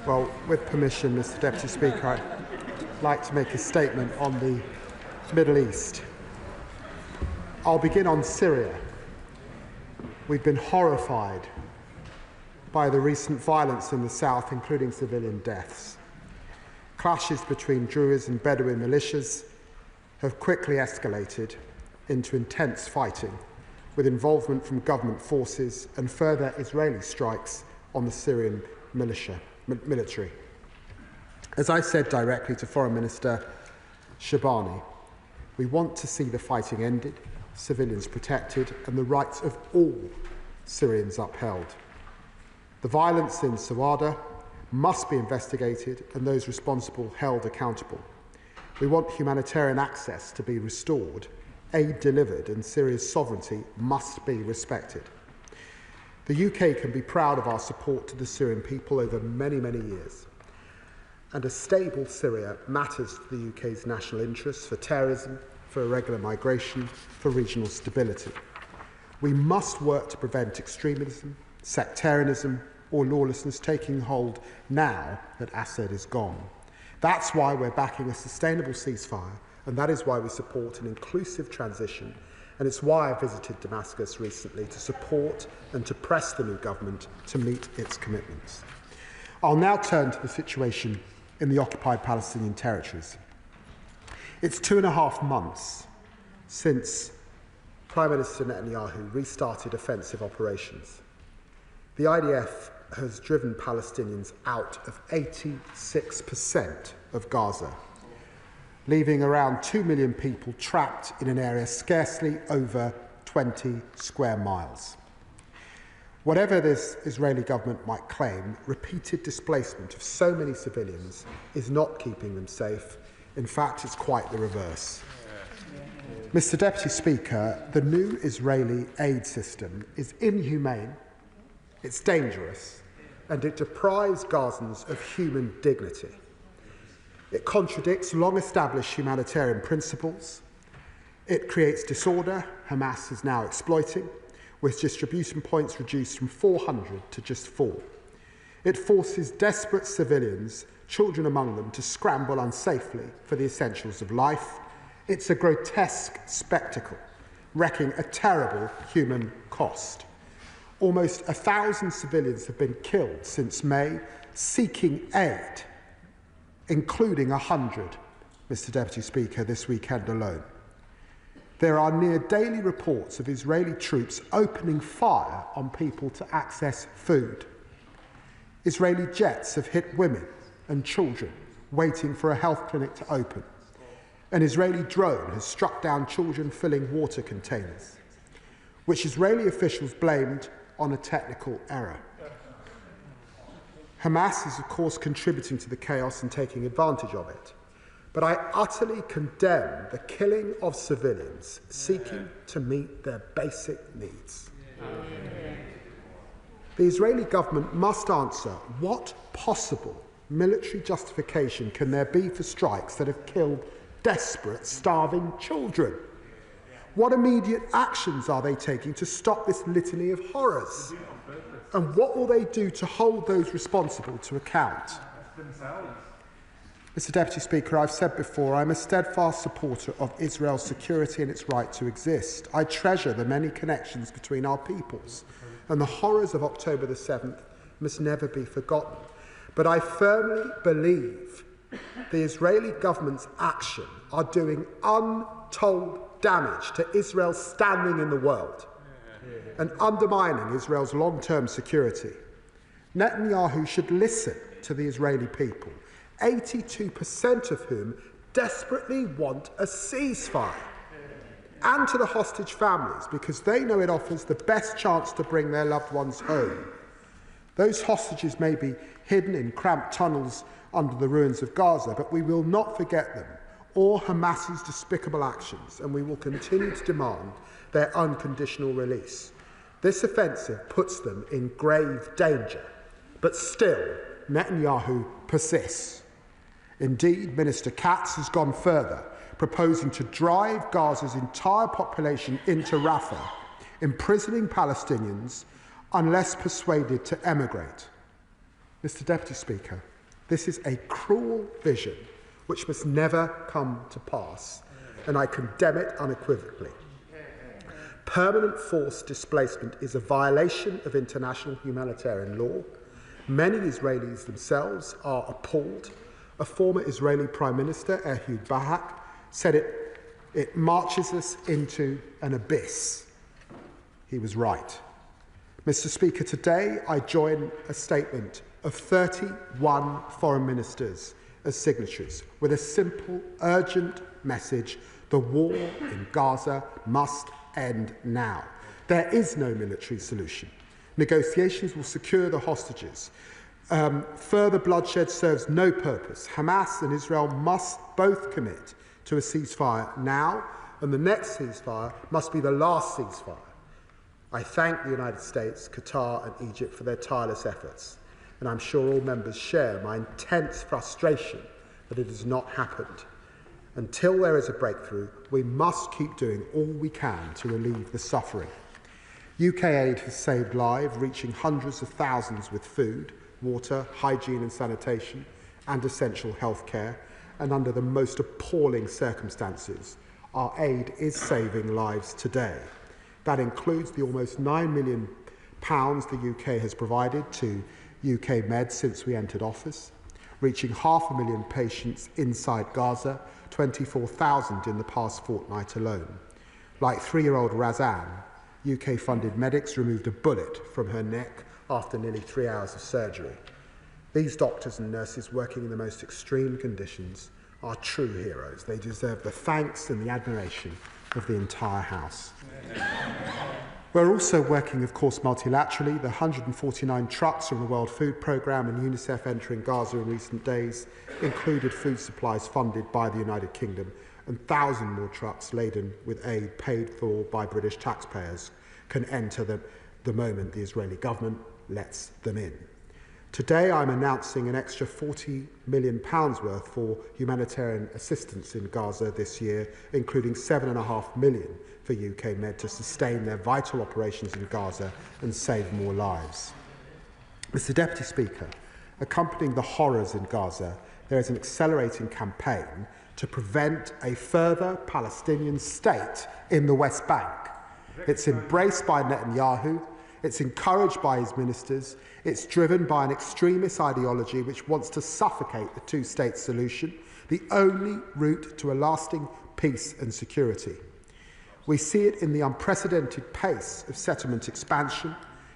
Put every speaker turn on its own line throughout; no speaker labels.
Well, with permission, Mr. Deputy Speaker, I'd like to make a statement on the Middle East. I'll begin on Syria. We've been horrified by the recent violence in the south, including civilian deaths. Clashes between Druze and Bedouin militias have quickly escalated into intense fighting, with involvement from government forces and further Israeli strikes on the Syrian military. As I said directly to Foreign Minister Showbiz, we want to see the fighting ended, civilians protected, and the rights of all Syrians upheld. The violence in Sawada must be investigated and those responsible held accountable. We want humanitarian access to be restored, aid delivered, and Syria's sovereignty must be respected. The UK can be proud of our support to the Syrian people over many, many years. And a stable Syria matters to the UK's national interests for terrorism, for irregular migration, for regional stability. We must work to prevent extremism, sectarianism, or lawlessness taking hold now that Assad is gone. That's why we're backing a sustainable ceasefire, and that is why we support an inclusive transition. And it's why I visited Damascus recently, to support and to press the new government to meet its commitments. I'll now turn to the situation in the occupied Palestinian territories. It's 2.5 months since Prime Minister Netanyahu restarted offensive operations. The IDF has driven Palestinians out of 86% of Gaza, leaving around 2 million people trapped in an area scarcely over 20 square miles. Whatever this Israeli government might claim, repeated displacement of so many civilians is not keeping them safe. In fact, it's quite the reverse. Mr. Deputy Speaker, the new Israeli aid system is inhumane, it's dangerous, and it deprives Gazans of human dignity. It contradicts long-established humanitarian principles. It creates disorder Hamas is now exploiting, with distribution points reduced from 400 to just 4. It forces desperate civilians, children among them, to scramble unsafely for the essentials of life. It's a grotesque spectacle, wreaking a terrible human cost. Almost 1,000 civilians have been killed since May, seeking aid, including 100, Mr. Deputy Speaker, this weekend alone. There are near daily reports of Israeli troops opening fire on people to access food. Israeli jets have hit women and children waiting for a health clinic to open. An Israeli drone has struck down children filling water containers, which Israeli officials blamed on a technical error. Hamas is, of course, contributing to the chaos and taking advantage of it. But I utterly condemn the killing of civilians seeking to meet their basic needs. The Israeli government must answer, what possible military justification can there be for strikes that have killed desperate, starving children? What immediate actions are they taking to stop this litany of horrors? And what will they do to hold those responsible to account? Mr. Deputy Speaker, I've said before, I'm a steadfast supporter of Israel's security and its right to exist. I treasure the many connections between our peoples, and the horrors of October the 7th must never be forgotten. But I firmly believe the Israeli government's action are doing untold damage to Israel's standing in the world and undermining Israel's long-term security. Netanyahu should listen to the Israeli people, 82% of whom desperately want a ceasefire, and to the hostage families, because they know it offers the best chance to bring their loved ones home. Those hostages may be hidden in cramped tunnels under the ruins of Gaza, but we will not forget them or Hamas's despicable actions, and we will continue to demand their unconditional release. This offensive puts them in grave danger, but still Netanyahu persists. Indeed, Minister Katz has gone further, proposing to drive Gaza's entire population into Rafah, imprisoning Palestinians unless persuaded to emigrate. Mr. Deputy Speaker, This is a cruel vision which must never come to pass, and I condemn it unequivocally. Permanent forced displacement is a violation of international humanitarian law. Many Israelis themselves are appalled. A former Israeli Prime Minister, Ehud Barak, said it marches us into an abyss. He was right. Mr. Speaker, today I join a statement of 31 foreign ministers as signatories with a simple, urgent message: the war in Gaza must end now. There is no military solution. Negotiations will secure the hostages. Further bloodshed serves no purpose. Hamas and Israel must both commit to a ceasefire now, and the next ceasefire must be the last ceasefire. I thank the United States, Qatar and Egypt for their tireless efforts, and I'm sure all members share my intense frustration that it has not happened. Until there is a breakthrough, we must keep doing all we can to relieve the suffering. UK aid has saved lives, reaching hundreds of thousands with food, water, hygiene and sanitation, and essential health care, and under the most appalling circumstances, our aid is saving lives today. That includes the almost £9 million the UK has provided to UK Med since we entered office, reaching 500,000 patients inside Gaza, 24,000 in the past fortnight alone. Like 3-year-old Razan, UK-funded medics removed a bullet from her neck after nearly 3 hours of surgery. These doctors and nurses working in the most extreme conditions are true heroes. They deserve the thanks and the admiration of the entire House. We're also working, of course, multilaterally. The 149 trucks from the World Food Programme and UNICEF entering Gaza in recent days included food supplies funded by the United Kingdom, and 1,000 more trucks laden with aid paid for by British taxpayers can enter the moment the Israeli government lets them in. Today I'm announcing an extra £40 million worth for humanitarian assistance in Gaza this year, including £7.5 million for UK Med to sustain their vital operations in Gaza and save more lives. Mr. Deputy Speaker, accompanying the horrors in Gaza, there is an accelerating campaign to prevent a further Palestinian state in the West Bank. It's embraced by Netanyahu. It's encouraged by his ministers. It's driven by an extremist ideology which wants to suffocate the two-state solution, the only route to a lasting peace and security. We see it in the unprecedented pace of settlement expansion,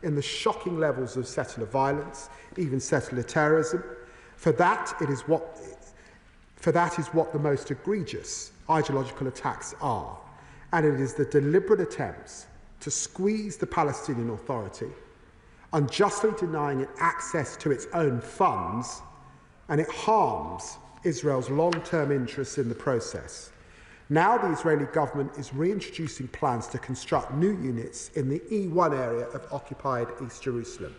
in the shocking levels of settler violence, even settler terrorism. For that is what the most egregious ideological attacks are, and it is the deliberate attempts to squeeze the Palestinian Authority, unjustly denying it access to its own funds, and it harms Israel's long-term interests in the process. Now the Israeli government is reintroducing plans to construct new units in the E1 area of occupied East Jerusalem.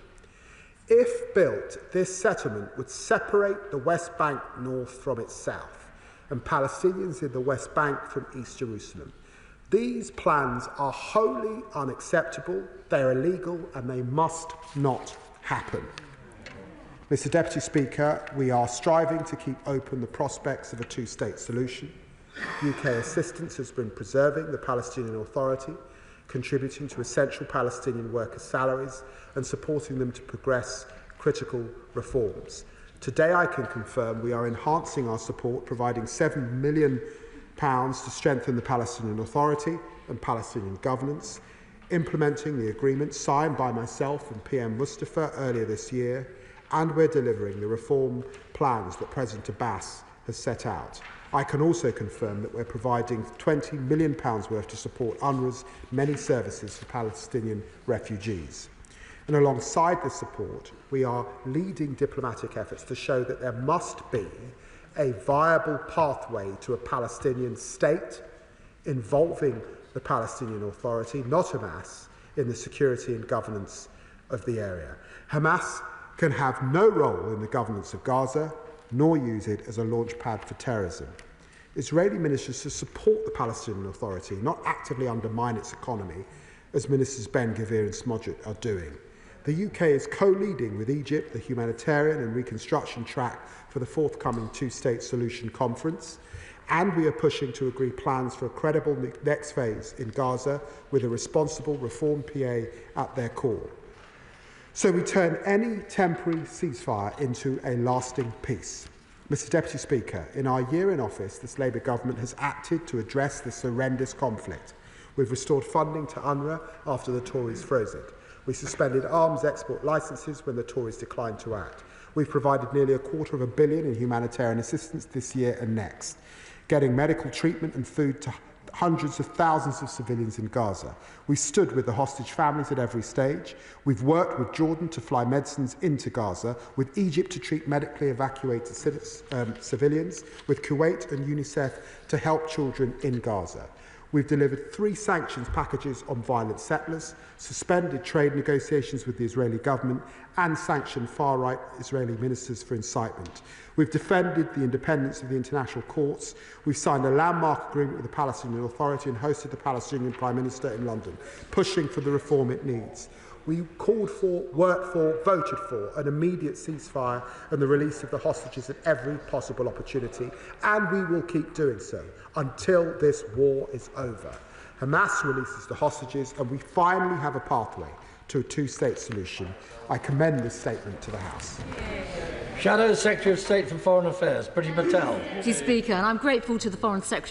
If built, this settlement would separate the West Bank north from its south, and Palestinians in the West Bank from East Jerusalem. These plans are wholly unacceptable, they are illegal, and they must not happen. Mr. Deputy Speaker, we are striving to keep open the prospects of a two-state solution. UK assistance has been preserving the Palestinian Authority, contributing to essential Palestinian workers' salaries and supporting them to progress critical reforms. Today I can confirm we are enhancing our support, providing £7 million to strengthen the Palestinian Authority and Palestinian governance, implementing the agreement signed by myself and PM Mustafa earlier this year, and we're delivering the reform plans that President Abbas has set out. I can also confirm that we're providing £20 million worth to support UNRWA's many services for Palestinian refugees. And alongside this support, we are leading diplomatic efforts to show that there must be a viable pathway to a Palestinian state involving the Palestinian Authority, not Hamas, in the security and governance of the area. Hamas can have no role in the governance of Gaza, nor use it as a launchpad for terrorism. Israeli ministers should support the Palestinian Authority, not actively undermine its economy, as Ministers Ben-Gvir and Smodrich are doing. The UK is co-leading with Egypt the humanitarian and reconstruction track for the forthcoming two-state solution conference, and we are pushing to agree plans for a credible next phase in Gaza with a responsible reform PA at their core. So we turn any temporary ceasefire into a lasting peace. Mr Deputy Speaker, in our year in office, this Labour government has acted to address this horrendous conflict. We've restored funding to UNRWA after the Tories froze it. We suspended arms export licences when the Tories declined to act. We've provided nearly $250 million in humanitarian assistance this year and next, getting medical treatment and food to hundreds of thousands of civilians in Gaza. We stood with the hostage families at every stage. We've worked with Jordan to fly medicines into Gaza, with Egypt to treat medically evacuated civilians, with Kuwait and UNICEF to help children in Gaza. We've delivered 3 sanctions packages on violent settlers, suspended trade negotiations with the Israeli government, and sanctioned far-right Israeli ministers for incitement. We've defended the independence of the international courts. We've signed a landmark agreement with the Palestinian Authority and hosted the Palestinian Prime Minister in London, pushing for the reform it needs. We called for, worked for, voted for an immediate ceasefire and the release of the hostages at every possible opportunity, and we will keep doing so until this war is over. Hamas releases the hostages and we finally have a pathway to a two-state solution. I commend this statement to the House.
Shadow Secretary of State for Foreign Affairs, Priti Patel.
Mr Speaker, and I'm grateful to the Foreign Secretary